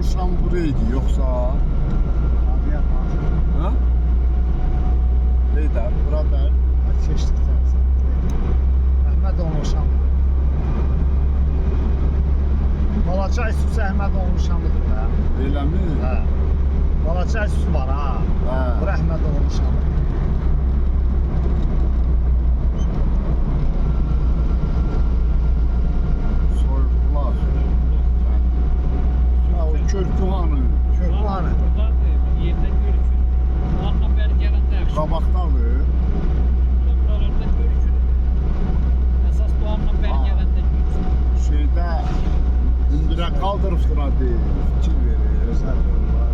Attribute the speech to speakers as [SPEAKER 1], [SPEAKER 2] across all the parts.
[SPEAKER 1] danışan buraydı yoksa
[SPEAKER 2] Abiye bak.
[SPEAKER 1] ha? Neydi? Burada
[SPEAKER 2] Keçdik sen. Əhməd olmuşam. Balaca İsus Əhməd olmuşamıdır da.
[SPEAKER 1] öyle mi?
[SPEAKER 2] Hə. Balaca İsus var ha.
[SPEAKER 1] Ha.
[SPEAKER 2] Bu Əhməd olmuşam.
[SPEAKER 1] Soydular. Ha, o Körkühanı
[SPEAKER 2] Körpühanı.
[SPEAKER 3] Buradan yerden görükür. Ondan beri gelen de yaxşı.
[SPEAKER 1] qabaqdadır.
[SPEAKER 3] Buralarda görükür. Esas doğandan beri
[SPEAKER 1] Ha.
[SPEAKER 3] gelen de görükür.
[SPEAKER 1] Şeydə indirə qaldırıbdır adı. Fikir verir.
[SPEAKER 2] Gözəl yollar.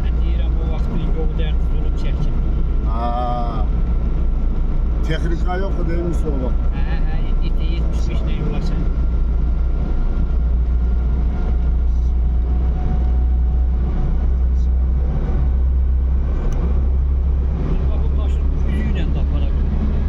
[SPEAKER 3] Ben deyirəm o vaxt bir yol dərdi zulüm çəkir.
[SPEAKER 1] Ha. Texnika yox deyilmiş o vaxt.
[SPEAKER 3] Hə, indi 75 nə yola sən. Amma bu maşın üzüylə də apara bilir.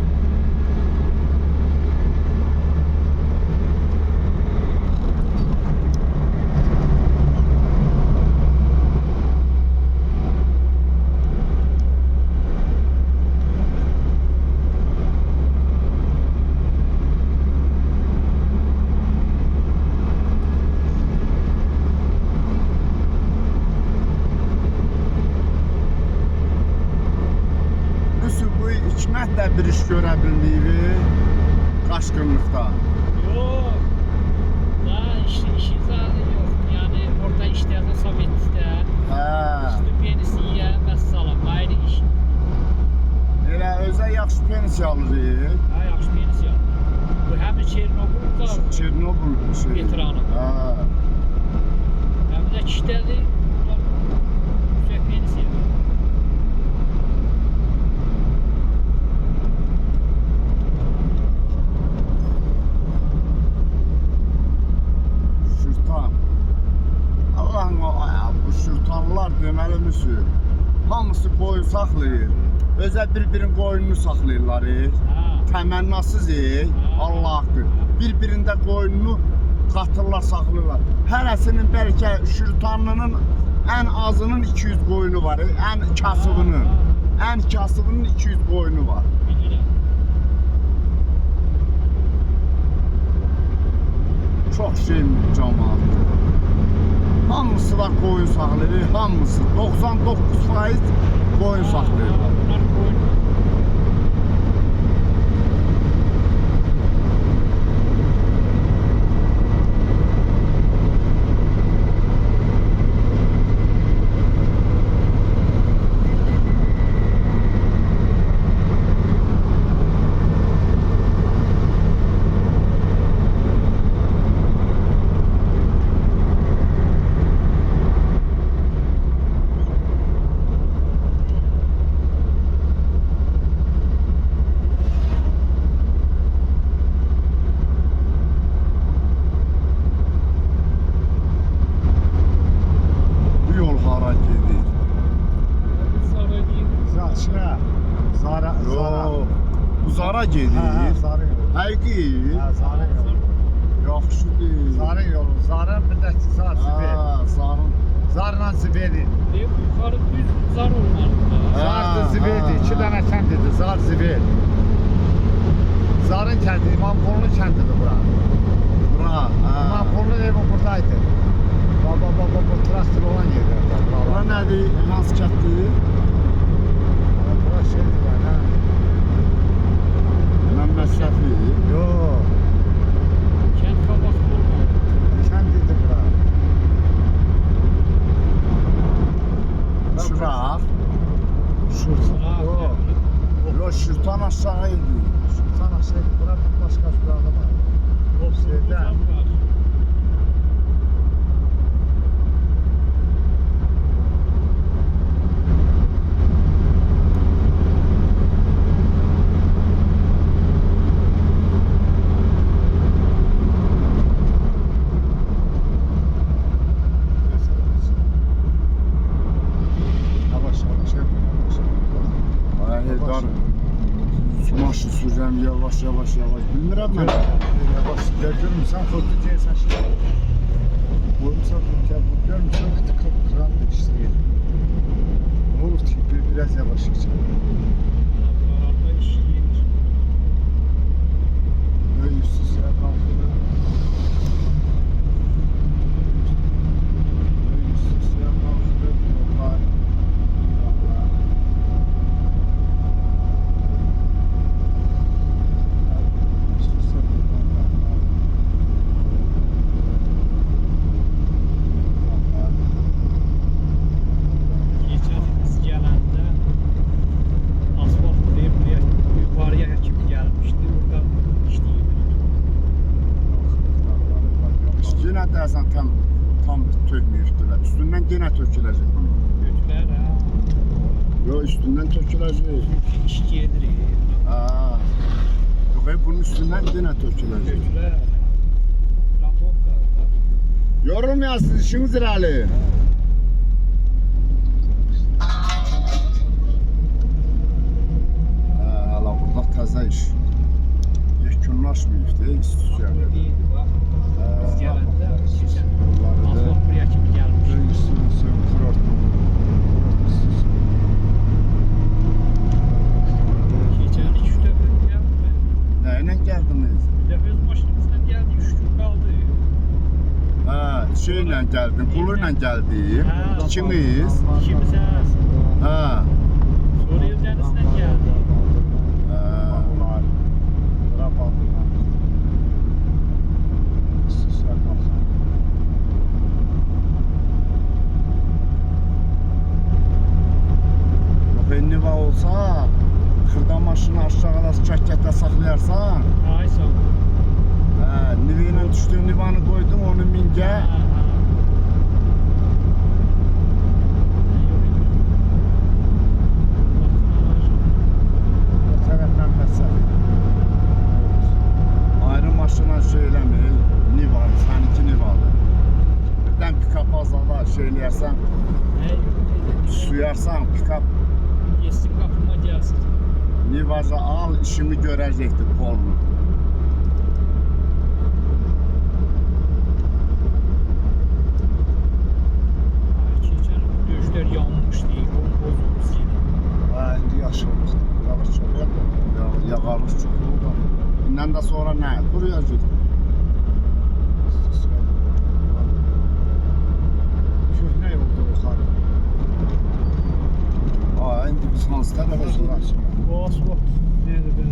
[SPEAKER 1] Üstü bu hikmət də bir iş görə bilməyib qaşqınlıqda.
[SPEAKER 3] Yok. Daha işin zaten yok. Yani orada işlerde Sovyet'te
[SPEAKER 1] Hə.
[SPEAKER 3] stüpenisiye vesselam ayrı iş.
[SPEAKER 1] Elə özə yaxşı pensiya alır.
[SPEAKER 3] Ha yaxşı pensiya. Bu hem Çernobyl'da
[SPEAKER 1] Çernobıl şey.
[SPEAKER 3] veteranı.
[SPEAKER 1] Hə.
[SPEAKER 3] Hem de kişileri yüksek pensiya.
[SPEAKER 1] Şırtan. Allah'ın bu şırtanlar deməli müsü. Hamısı qoyun saxlayır. Özə bir-birinin qoyununu saxlayırlar.
[SPEAKER 3] Ha.
[SPEAKER 1] Təmənnasız Allah haqqı. Bir-birində qoyununu qatırlar, saxlayırlar. Hərəsinin bəlkə şırtanlının ən azının 200 qoyunu var. Ən kasıbının. Ən kasıbının 200 qoyunu var.
[SPEAKER 3] Bilirəm.
[SPEAKER 1] Çox şey cəmaatdır. Hamısı da qoyun saxlayır, hamısı 99% qoyun saxlayırlar.
[SPEAKER 3] Bunlar koyun.
[SPEAKER 1] Bu yol hara gedir?
[SPEAKER 3] Sarayım.
[SPEAKER 2] Zaçına. Zara.
[SPEAKER 1] Yox, bu zara gedir.
[SPEAKER 2] Hə, Zarın yolu.
[SPEAKER 1] Həqiqi,
[SPEAKER 2] Hə, Zarın yolu.
[SPEAKER 1] yaxşıdır.
[SPEAKER 2] Zarın yolu. Zarın bir də ki, Zar Zibel.
[SPEAKER 1] Ha, zarın.
[SPEAKER 2] Zarla Zibeli.
[SPEAKER 3] Ve yukarı düz zar olmalı.
[SPEAKER 2] Zardı Zibeldi.
[SPEAKER 1] ha,
[SPEAKER 2] 2
[SPEAKER 1] ha.
[SPEAKER 2] dənə kəndidir. Zar Zibel. Zarın kəndi, İmamqulunun kəndidir bura.
[SPEAKER 1] Bura, ha.
[SPEAKER 2] İmamqulunun evi buradaydı. Baba bu traktör olan yerlərdə.
[SPEAKER 1] Bura nədir? Hansı kətdir?
[SPEAKER 2] Bura şeydir yəni.
[SPEAKER 1] Məmməd Şəfi.
[SPEAKER 2] Yox.
[SPEAKER 3] Kent kabaklı olmalı.
[SPEAKER 2] Kəndidir bura.
[SPEAKER 1] Şıraq.
[SPEAKER 2] Şurtan. Yox.
[SPEAKER 1] Yox, Şırtan aşağı idi.
[SPEAKER 2] Şurtan aşağıdır. Bura başqa şurada var. Şeydə. Yavaş yavaş. Yavaş.
[SPEAKER 1] Ay, dar. Maşın sürürəm yavaş yavaş. Bilmirəm mən.
[SPEAKER 2] Yavaş görmürsən, xodlu deyirsən şimdi. Vurmuşsan, görmürsən, kıran da işləyir. Ne olur ki, biraz yavaş geçelim.
[SPEAKER 3] Araba işləyir.
[SPEAKER 2] Böyle üstüne kalkıyor. Böyle üstüne kalkıyor. Yollar.
[SPEAKER 3] Keçən biz gələndə asfalt buraya yukarıya kimi gəlmişdi. Orada işləyirdi.
[SPEAKER 1] Yenə deyəsən tam tökməyibdilər. Üstündən yenə töküləcək bunu.
[SPEAKER 3] Götürər ha.
[SPEAKER 1] Yo, üstündən töküləcək.
[SPEAKER 3] Çünki iş gedir.
[SPEAKER 1] Haa. Yox, bunun üstündən yenə töküləcək.
[SPEAKER 3] Götürər ha. Ramokka da.
[SPEAKER 1] Yorulmayasınız, işiniz irəli. Hala burada təzə iş. Yekunlaşmayıbdı, istisyonda.
[SPEAKER 3] Deyildi bax. Biz gələndə keçən
[SPEAKER 1] Yolları
[SPEAKER 3] asfalt buraya kimi gəlmişdi.
[SPEAKER 2] Böyle üstüne kurortlu.
[SPEAKER 3] Keçən 2-3 dəfə gəldi.
[SPEAKER 1] nə ilə gəldiniz?
[SPEAKER 3] Bir dəfə öz maşınımızla gəldi, 3 gün qaldı.
[SPEAKER 1] Hə, şeylə gəldim, pulu ilə gəldim.
[SPEAKER 3] Hə.
[SPEAKER 1] İkiniz.
[SPEAKER 3] İkimiz hə.
[SPEAKER 1] Hə.
[SPEAKER 3] Sonra Eldənizlə gəldi.
[SPEAKER 1] Hə. Yox, Niva olsa, xırda maşını aşağıda çəkətdə saxlayarsan,
[SPEAKER 3] Ay sağ ol.
[SPEAKER 1] hə, Niva ilə düşdüyüm Nivanı qoydum, onu mingə. Ayrı maşına şey eləmir, Nivadır, səninki Nivadır. Birdən pikap azada şey eləyərsən, suyarsan, pikap
[SPEAKER 3] Geçsin kapıma gelsin.
[SPEAKER 1] Nivaza al, işimi görəcəkdir kolunu.
[SPEAKER 3] Keçen döşler yanmış değil, bozulmuş yine.
[SPEAKER 2] İndi yaşılıq. Yavaş çok
[SPEAKER 1] Yağarlıq çox oldu. Bundan da sonra nə? Quruyacaq.
[SPEAKER 2] Köhnə yolda yuxarı.
[SPEAKER 1] İndi biz hansı tərəfə gidirik?
[SPEAKER 3] Bu asfalt nedir be?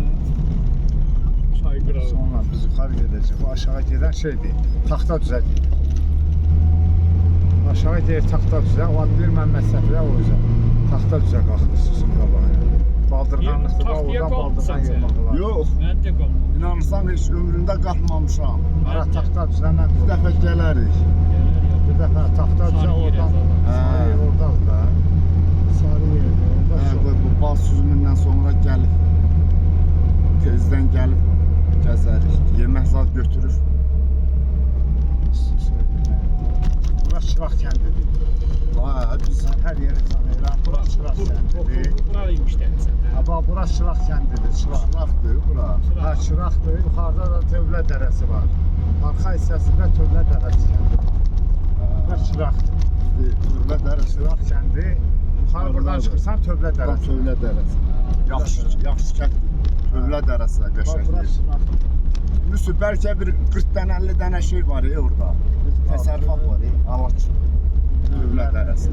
[SPEAKER 3] Çay qırağı.
[SPEAKER 2] Sonra biz yuxarı gedəcək. Bu aşağı gedən şeydir. Taxta düzədir. Aşağı deyir taxta düzə. O adlayır Məmməd Səfirə o yüzden. Taxta düzə qalxırsın qabağa. Baldırğanlıqda oradan baldırğan yermək olar.
[SPEAKER 1] Yox,
[SPEAKER 3] Ben de kalmadım.
[SPEAKER 1] inanırsan heç ömrümdə qalxmamışam.
[SPEAKER 2] Ara taxta düzənlə
[SPEAKER 1] Bir dəfə gələrik.
[SPEAKER 2] Bir dəfə taxta düzə
[SPEAKER 3] Sarı yer
[SPEAKER 2] oradan.
[SPEAKER 3] yazarlar.
[SPEAKER 2] Sarı yer oradadır da. Sarı yerdə. Orada
[SPEAKER 1] Hə,
[SPEAKER 2] çox.
[SPEAKER 1] qoy bu bal süzümündən sonra gəlib. Tezdən gəlib gəzərik. Yemək zad götürür.
[SPEAKER 2] Burası Çıraq kəndidir.
[SPEAKER 1] Vay, biz
[SPEAKER 2] Sən hər yeri tanıyıram. Burası Çıraq kəndidir.
[SPEAKER 3] Buralıymış dersen.
[SPEAKER 2] Aba burası Çıraq kəndidir. Çıraq.
[SPEAKER 1] Çıraqdır bura.
[SPEAKER 2] Ha Çıraqdır. Yuxarıda da Tövlə dərəsi var. Arxa hissəsində Tövlə dərəsi kəndidir. Burası Çıraqdır.
[SPEAKER 1] Tövlə dərəsi.
[SPEAKER 2] Çıraq kəndi. Yuxarı buradan çıxırsan Tövlə
[SPEAKER 1] Bura
[SPEAKER 2] dərəsi.
[SPEAKER 1] Tövlə dərəsi. Yaxşı kətdir. Tövlə dərəsi də
[SPEAKER 2] Bax burası
[SPEAKER 1] qəşəngdir.
[SPEAKER 2] Çıraqdır.
[SPEAKER 1] Müsü bəlkə bir 40 dənə 50 dənə şey var orada. Təsərrüfat var Alaç. Tövlə dərəsi.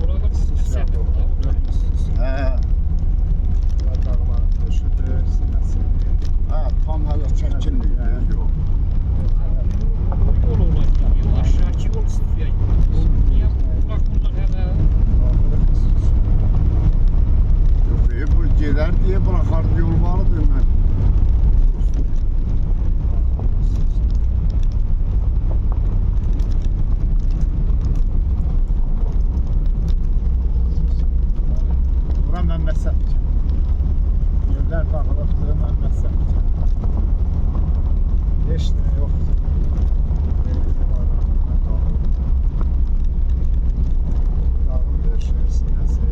[SPEAKER 3] Orada bir səfir var.
[SPEAKER 1] Hə,
[SPEAKER 2] Dağların döşüdür, sinəsidir.
[SPEAKER 1] hə, tam hələ çəkilməyib. Yox.
[SPEAKER 3] Yol olaydı. Yol aşağıki yol istiyor. Niye bırakmırlar hele?
[SPEAKER 1] Yox, bu gedər deyə buraxardı yol vardı mən.
[SPEAKER 2] Bura Məmməd Səfir. Yerlər dağılıqdır, Məmməd Səfir. Heç nə yoxdur. Dağın döşü, sinəsi.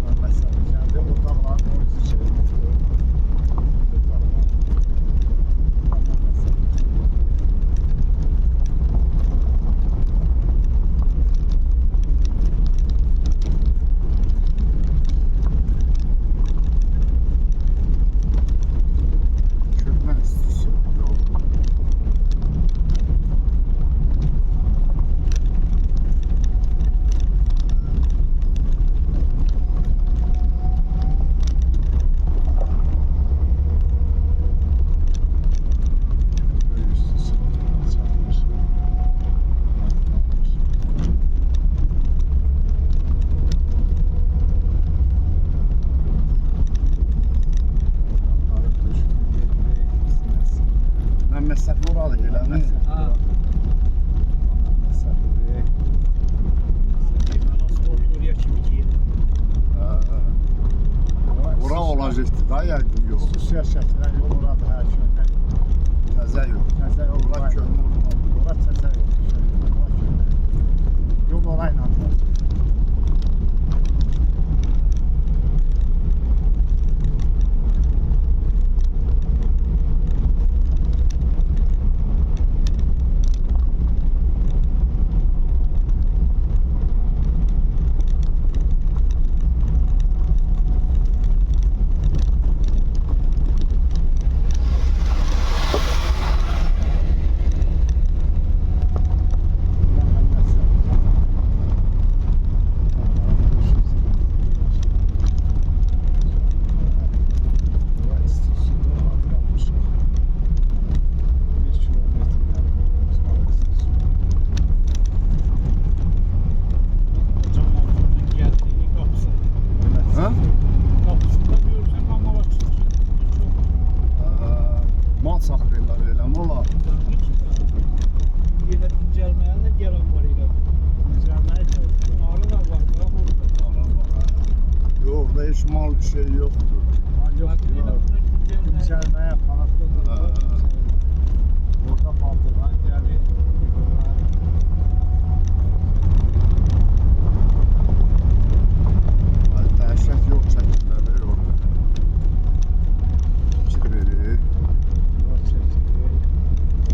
[SPEAKER 2] Məmməd Səfir kəndi o dağların orucu
[SPEAKER 1] olacaqdı da yəqin yol.
[SPEAKER 2] Xüsusiyyət şəkillər yol orada hər köhnə yol.
[SPEAKER 1] Təzə yol.
[SPEAKER 2] Təzə yol
[SPEAKER 1] Ora
[SPEAKER 2] var.
[SPEAKER 1] köhnə olmalı.
[SPEAKER 2] Ora təzə yol. Ora köhnə. Yol orayla da.
[SPEAKER 3] Camaatından geldiği kapısı.
[SPEAKER 1] Hə?
[SPEAKER 3] Kapısında görürsen mamalar çıkıyor.
[SPEAKER 1] Mal saxlayırlar elə mola.
[SPEAKER 3] Yine incelmeye de gelen var ile. Ağrı da var da burada.
[SPEAKER 1] Ara bax. Orada heç mal şey yoxdur.
[SPEAKER 2] Dincəlməyə aparatda orada paldılar, gəlir.
[SPEAKER 1] Ay, dəhşət yol çəkirlər orada. Fikir verir.
[SPEAKER 2] Yol çəkilir.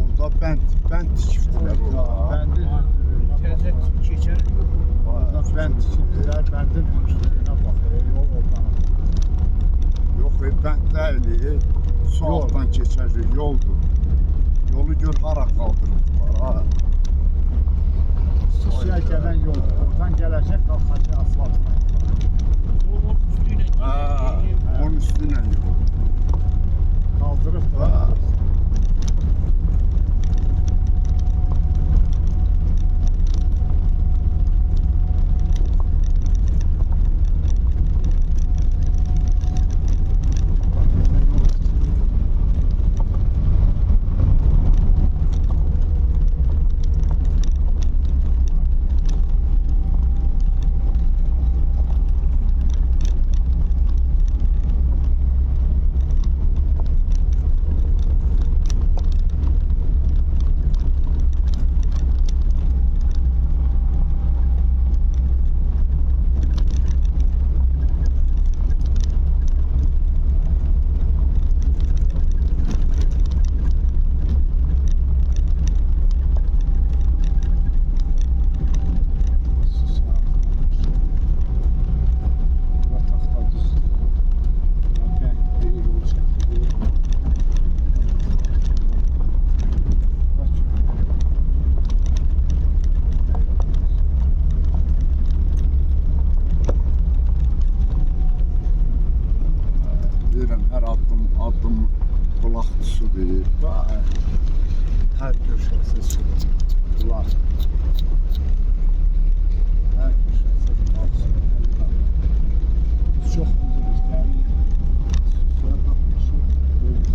[SPEAKER 1] Orada bənd tikibdilər orada.
[SPEAKER 2] Bəndi
[SPEAKER 3] Teze geçer yok.
[SPEAKER 2] orada bənd tikibdilər, bəndin hündürlüyünə baxır, yol oradan.
[SPEAKER 1] Yox, bənd deyil. Su
[SPEAKER 2] Yol.
[SPEAKER 1] altdan keçəcək yoldur. Yolu gör hara qaldırıblar ha.
[SPEAKER 2] Suya gələn yoldur. Oradan gələcək, qalxacaq asfaltına.
[SPEAKER 3] Yolun üstüne
[SPEAKER 1] Ha, onun üstünə yol.
[SPEAKER 2] Qaldırıb da.
[SPEAKER 1] Ha. Deyirəm, hər addım bulaq su deyir.
[SPEAKER 2] Hər köşəsi su. Bulaq. Hər köşəsi bulaq su. Biz çox bilirik, dərin. Suya baxmışıq, böyük.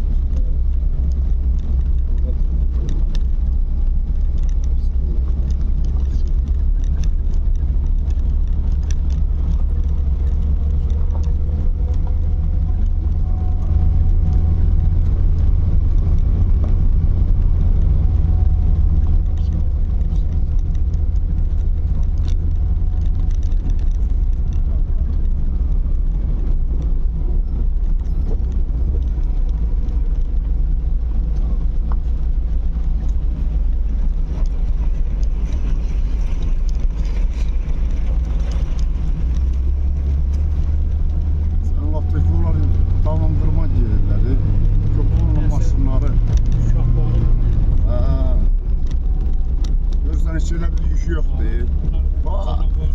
[SPEAKER 1] Sən lap onları davamdırma deyirlər. Köpürün maşınları.
[SPEAKER 3] uşakları.
[SPEAKER 1] Görürsən, heç elə bir yük yoxdur. Bak.
[SPEAKER 3] Canavar.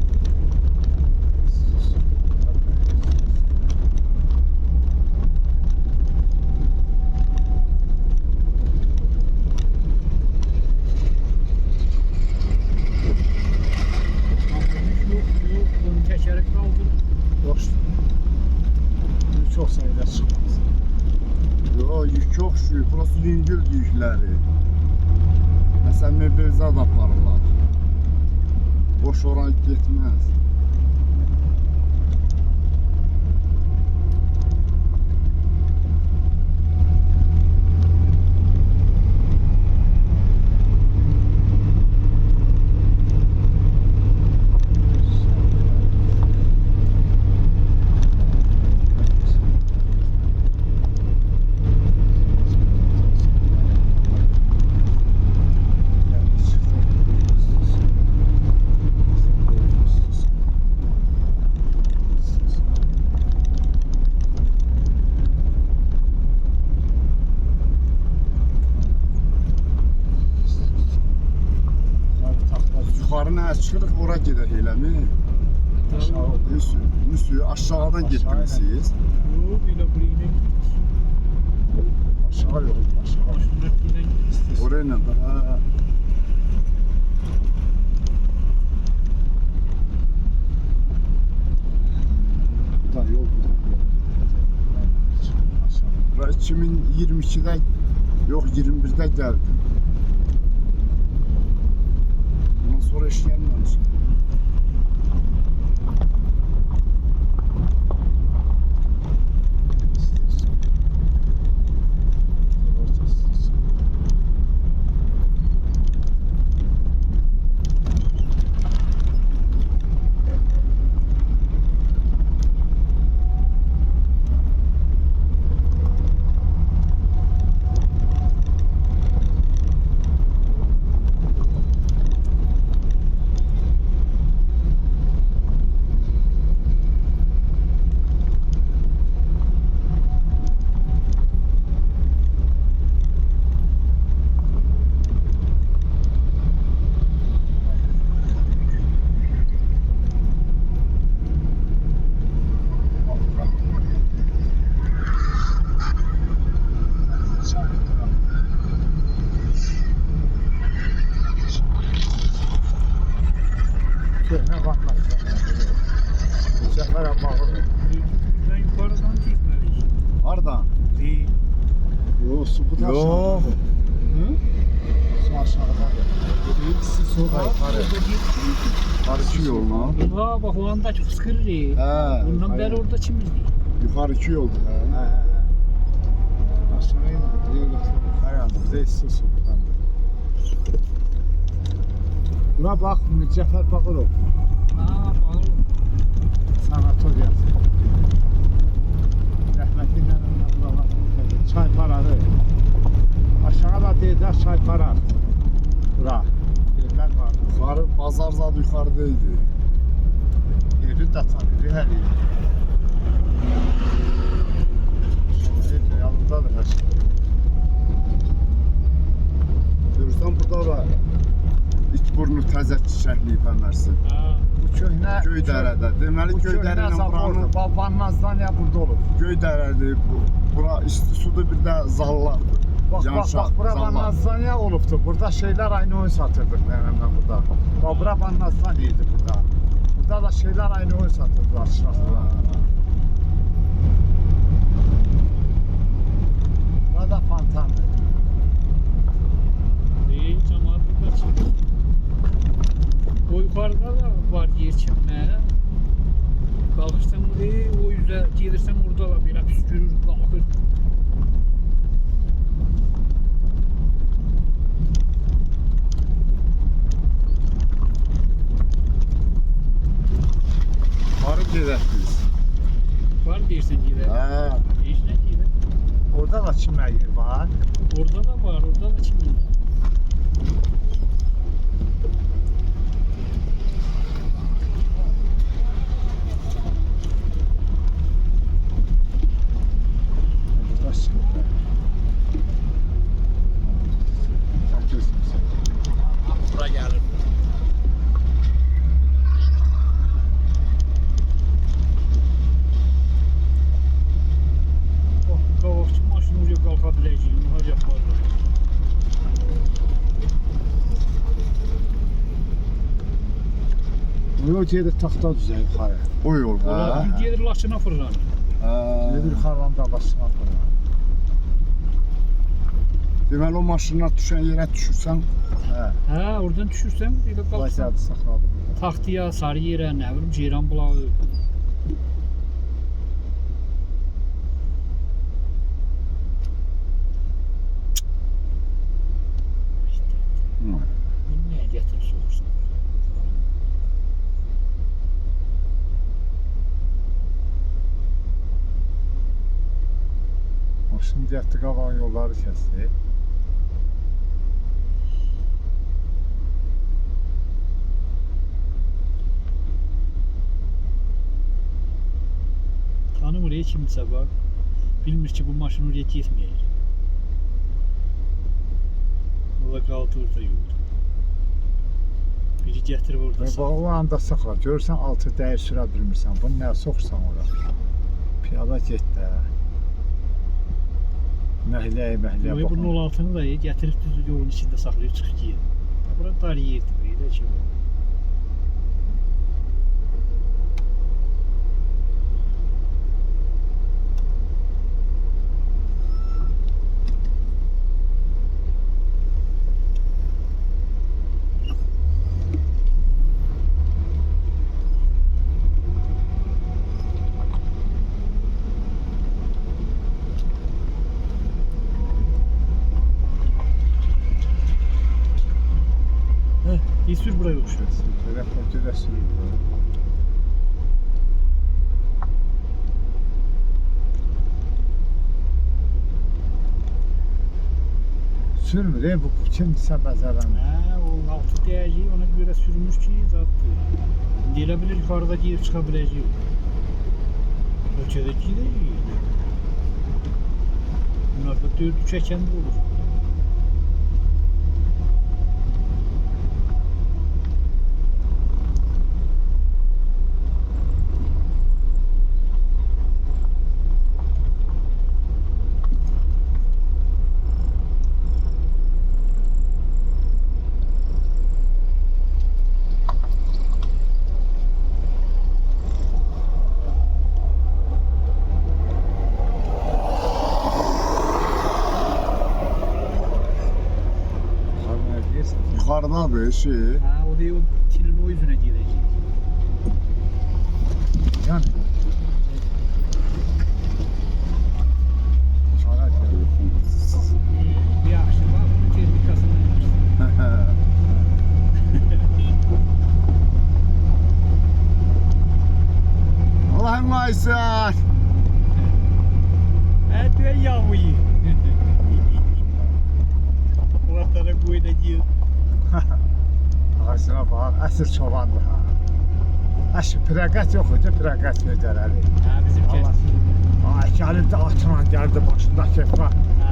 [SPEAKER 3] Yok, bunu tekerek kaldı.
[SPEAKER 2] Yox, çox sayıda çıxmaz.
[SPEAKER 1] Yo, yük yoxdur. Burası yüngül yükləri. Məsələn, mebelzad aparırlar. Boş ora getməz. çıxırıq ora gedək eləmi?
[SPEAKER 2] Aşağı ol.
[SPEAKER 1] Müsü aşağıdan getmişsiniz.
[SPEAKER 3] Yok ile buraya git.
[SPEAKER 2] Aşağı yol. Aşağı.
[SPEAKER 3] Başındakiyle git.
[SPEAKER 1] Orayla da ha.
[SPEAKER 2] Bu da yol. Bu da yol. Aşağı.
[SPEAKER 1] Bura 2022-də yox 21-də gəldim. Ondan sonra iş gəlməmişəm.
[SPEAKER 2] Köhnə bakmak. Sefer bağlı.
[SPEAKER 3] Ben yukarıdan gitmeliyiz.
[SPEAKER 1] Hardan?
[SPEAKER 3] Değil.
[SPEAKER 2] Yok su bu da
[SPEAKER 1] Yox.
[SPEAKER 2] aşağıda.
[SPEAKER 3] Hı?
[SPEAKER 2] Su aşağıda.
[SPEAKER 3] İkisi sola.
[SPEAKER 2] Yukarı.
[SPEAKER 1] Yuxarı yolla.
[SPEAKER 3] Ha bak o anda fıskırır.
[SPEAKER 1] Hə,
[SPEAKER 3] Bundan beri orada çimizdi.
[SPEAKER 1] yuxarı yoldur.
[SPEAKER 2] He
[SPEAKER 1] Hə.
[SPEAKER 2] he he. Aşağı inin. Diye götürün. Kayandı. Bir de isti su. Buna bak Mücəffər Bağırov.
[SPEAKER 3] Ha bağlı.
[SPEAKER 2] Sanatoriyası. Rəhmətli nənəmlə buralar. Çay parağı. Aşağıda deyirlər çay parağı. Bura. Evlər var.
[SPEAKER 1] Yuxarı bazar zad yuxarıda idi.
[SPEAKER 2] Evi də tanıyır hər yer. Ev yanındadır hər şey.
[SPEAKER 1] Görürsən burada da İtburnu təzə çiçəkliyib əmərsin.
[SPEAKER 3] Ha.
[SPEAKER 2] Bu köhnə
[SPEAKER 1] Göydərədə. Deməli
[SPEAKER 2] Bu köhnə
[SPEAKER 1] Göydərənin buranın
[SPEAKER 2] zabordur. Babanazdan ya burada olur.
[SPEAKER 1] Göydərədir. Bura isti suda bir də zallardır.
[SPEAKER 2] Bak bura Bannazanya olubdu. Burada şeyler aynı oyun satırdık nənəmlə burada. Bak bura Bannazanya'ydı burada. Burada da şeyler aynı oyun satırdılar şurasında. Burada fontandır.
[SPEAKER 3] Değil cemaat bir kaçır. O yukarıda da var yer çimməyə. Qalırsan oraya, o yüzə gelirsən orada da belə püskürür, qalxır.
[SPEAKER 1] Yuxarı gedək biz.
[SPEAKER 3] Var deyirsən gelir.
[SPEAKER 1] Hə.
[SPEAKER 3] Heç nə gelir.
[SPEAKER 2] Orada da çimə yer var.
[SPEAKER 3] Orada da var, orada da çimində.
[SPEAKER 2] Burada çimə.
[SPEAKER 3] Bura gəlir. Qavaqçı maşını oraya qalxa biləcəyim, har yaparlar.
[SPEAKER 2] Yol gedir taxta düzə yuxarı.
[SPEAKER 1] O yol.
[SPEAKER 3] Onlar
[SPEAKER 1] Hə.
[SPEAKER 3] gedir Laçına fırlanır.
[SPEAKER 2] Gedir
[SPEAKER 1] Hə.
[SPEAKER 2] yuxarıdan da başına fırlar.
[SPEAKER 1] Deməli o maşından düşən yerə düşürsən,
[SPEAKER 2] Hə.
[SPEAKER 3] Hə, oradan düşürsən, belə qalxsan.
[SPEAKER 2] Vəziyyəti saxladı burada.
[SPEAKER 3] Taxtıya, sarı yerə, nə bilim, Ceyran bulağı.
[SPEAKER 1] Hı.
[SPEAKER 3] Bunu nəyə gətirib soğursan?
[SPEAKER 2] Maşını getdi qalan yolları kəsdi.
[SPEAKER 3] Tanım oraya kimsə var. Bilmir ki, bu maşın oraya getməyir. Orada qaldı orada yolda. Biri gətirib orada
[SPEAKER 2] Bax o anda saxla. Görürsən altı dəyir sürə bilmirsən. Bunu nə soxsan ora. Piyada get də. Məhləyə
[SPEAKER 3] Yox,
[SPEAKER 2] baxın.
[SPEAKER 3] bunun altını da gətirib düz yolun içində saxlayıb çıxıb gedir. Bura dar yerdir, belə şey var. Bir sür buraya yokuşuyor.
[SPEAKER 2] Belə portülə sürür. Sürmür bu kimsə bəzərənir.
[SPEAKER 3] Hə, o altı dəyəcəyi ona görə sürmüş ki, zaten. Elə bilir yuxarıda girib çıxa biləcək. Ölçədə girəcək. Bunlar da dördü çəkəndə olur.
[SPEAKER 1] Yukarıdadır şey.
[SPEAKER 3] Ha, o da o tilin o yüzüne gidecek.
[SPEAKER 2] Yəni Çara gəlir.
[SPEAKER 3] Yaxşı, bax, bunun termikasını yaxşı.
[SPEAKER 1] Allah'ın aysan.
[SPEAKER 3] Hə, düyə yağmıyı. Ortara qoyulacaq.
[SPEAKER 2] Ağacına bax, əsr çobandır ha. Əşi pirəqət yox idi, pirəqət göndərəli.
[SPEAKER 3] Hə, bizim kəs.
[SPEAKER 2] Ay gəlirdi atla, gəldi başında kepka,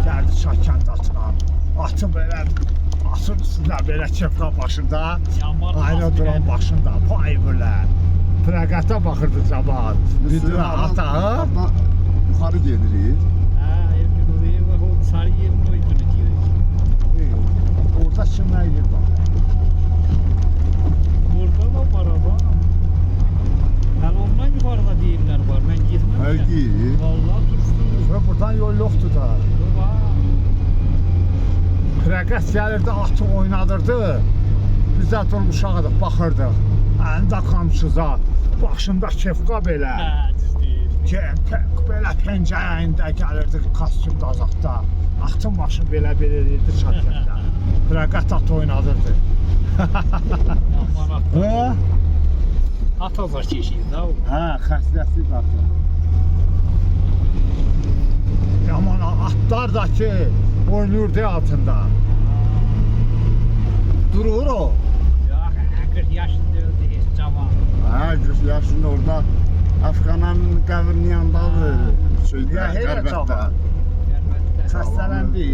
[SPEAKER 2] gəldi çəkəndi atla. Atı belə, atın üstündə belə kepka başında, aynı duran başında, pay belə. Pirəqətə baxırdı cəmaat. Dedi ata,
[SPEAKER 1] Yukarı gelirik.
[SPEAKER 3] Hə, evli qılıyı, bax, o sarı yerin o yüzüne gidecek.
[SPEAKER 2] orada kimlər yer var?
[SPEAKER 3] Burada da var adam. Hələ ondan yuxarıda deyirlər var, mən getməmişəm.
[SPEAKER 1] Həqiqi.
[SPEAKER 3] Vallahi turşdum.
[SPEAKER 2] Və buradan yol yoxdur da.
[SPEAKER 3] Var.
[SPEAKER 2] Pirəqət gəlirdi, atı oynadırdı. Biz də durmuşaqdıq, baxırdıq. Əlində qamçıza, başında kefqa belə.
[SPEAKER 3] Hə, düz deyir.
[SPEAKER 2] Belə pəncərəyində gəlirdi kostyumda azadda. Atın başı belə eləyirdi çatırdı. Pirəqət at oynadırdı.
[SPEAKER 3] Aman at.
[SPEAKER 2] Hə?
[SPEAKER 3] At azar çeşir da o.
[SPEAKER 1] Hə, xəstəsi zaten.
[SPEAKER 2] Yaman atlar da ki oynayırdı altında. Durur o.
[SPEAKER 3] Yox, 40 yaşında öldü heç cavan.
[SPEAKER 1] Hə, 40 yaşında orada Afqananın qəbrinin yanındadır. Şeydə,
[SPEAKER 2] Ya, elə
[SPEAKER 1] Qərbətdə.
[SPEAKER 2] cavan.
[SPEAKER 3] Qərvətdə.
[SPEAKER 2] Xəstələndi.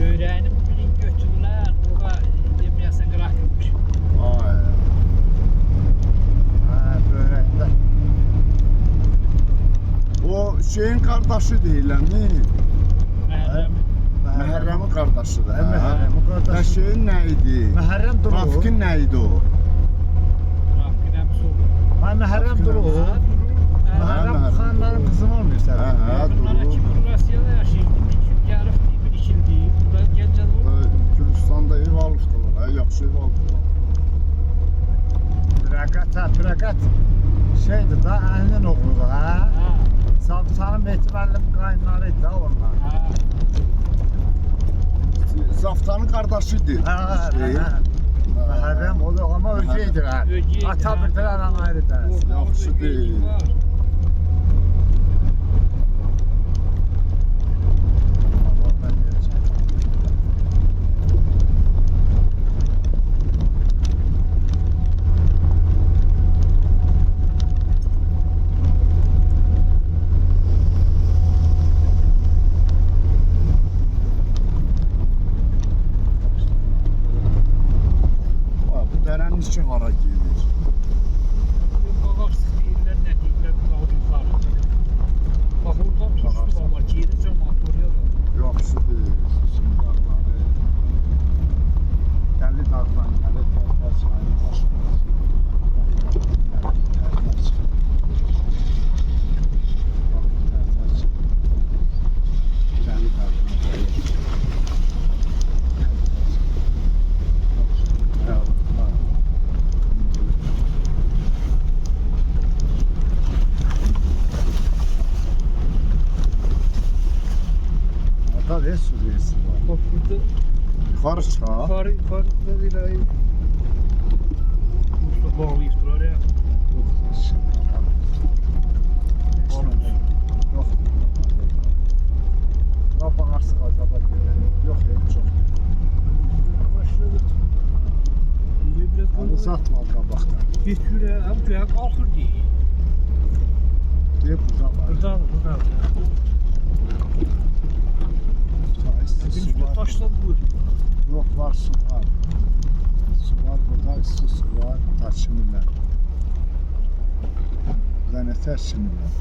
[SPEAKER 3] Öyrəyini birin götürürlər, bura deməyəsən qıraq qılmış.
[SPEAKER 1] Ay.
[SPEAKER 2] Hə, böyrəkdə.
[SPEAKER 1] O şeyin qardaşı deyilən,
[SPEAKER 3] Məhrəm.
[SPEAKER 1] Məhərrəmin qardaşıdır.
[SPEAKER 2] Hə, Məhərrəmin qardaşı.
[SPEAKER 1] Və şeyin nə idi?
[SPEAKER 2] Məhərrəm durur.
[SPEAKER 1] Rafiqin nə idi o?
[SPEAKER 3] Rafiqəm solur.
[SPEAKER 2] Hə, Məhərrəm durur.
[SPEAKER 3] Ha, durur.
[SPEAKER 2] Məhərrəm
[SPEAKER 1] Məhərrəm
[SPEAKER 2] xanların qızı olmuyor
[SPEAKER 1] Hə,
[SPEAKER 2] sən.
[SPEAKER 1] hə,
[SPEAKER 3] Bunlar
[SPEAKER 1] durur.
[SPEAKER 3] ki, bu Rusiyada yaşayırdı. Bir gün gəlibdi, bir ikildi. Burada Gəncədə olur.
[SPEAKER 1] Gürcüstanda ev alıbdılar, hə, yaxşı ev alıbdılar.
[SPEAKER 2] Pirəqət, hə, pirəqət şeydir da, əlinin oğludur, hə?
[SPEAKER 3] Ha,
[SPEAKER 2] Zabıtanın Mehdi müəllim qaynları idi da onlar.
[SPEAKER 3] ha.
[SPEAKER 1] Zaftanın qardaşıdır.
[SPEAKER 2] Hə, hə,
[SPEAKER 1] Şey,
[SPEAKER 2] hə. Məhərrəm o da amma ögeydir, hə.
[SPEAKER 3] Ögey,
[SPEAKER 2] Ata
[SPEAKER 3] hə.
[SPEAKER 2] birdən anan ayrıdır.
[SPEAKER 3] Orada
[SPEAKER 1] Yaxşı
[SPEAKER 3] ögey
[SPEAKER 1] deyil.
[SPEAKER 3] var.
[SPEAKER 1] Bu dərənin ki hara gelir.
[SPEAKER 3] Qaqaqsız deyirlər, nə deyirlər, qalıb yuxarı. Bax, oradan tutdu baba, geri cəmat oraya da.
[SPEAKER 1] Yaxşıdır. Sizin dağları. Dəli dağdan gəlir, tərtər çayın başında. Tərtər çıxır. Bax, tərtər çıxır. Dəli dağdan gəlir. Orada ne sürüyorsun var?
[SPEAKER 3] Bax, burada
[SPEAKER 1] Yukarı çık ha.
[SPEAKER 3] yuxarıda elə bağlayıbdılar ya.
[SPEAKER 1] Yok. Ne bakarsın acaba gelelim. Yok yok çok.
[SPEAKER 3] Başladı. İndi biraz
[SPEAKER 1] Hani uzatma qabaqdan.
[SPEAKER 3] getürə, həm göyə qalxır deyir.
[SPEAKER 1] Deyib burada var.
[SPEAKER 3] Burada.
[SPEAKER 1] Su
[SPEAKER 3] Üstü
[SPEAKER 1] var.
[SPEAKER 3] taşladı bu.
[SPEAKER 1] Yok var su var. Su var burada üstü su var. Taşınırlar. Burada ne taşınırlar?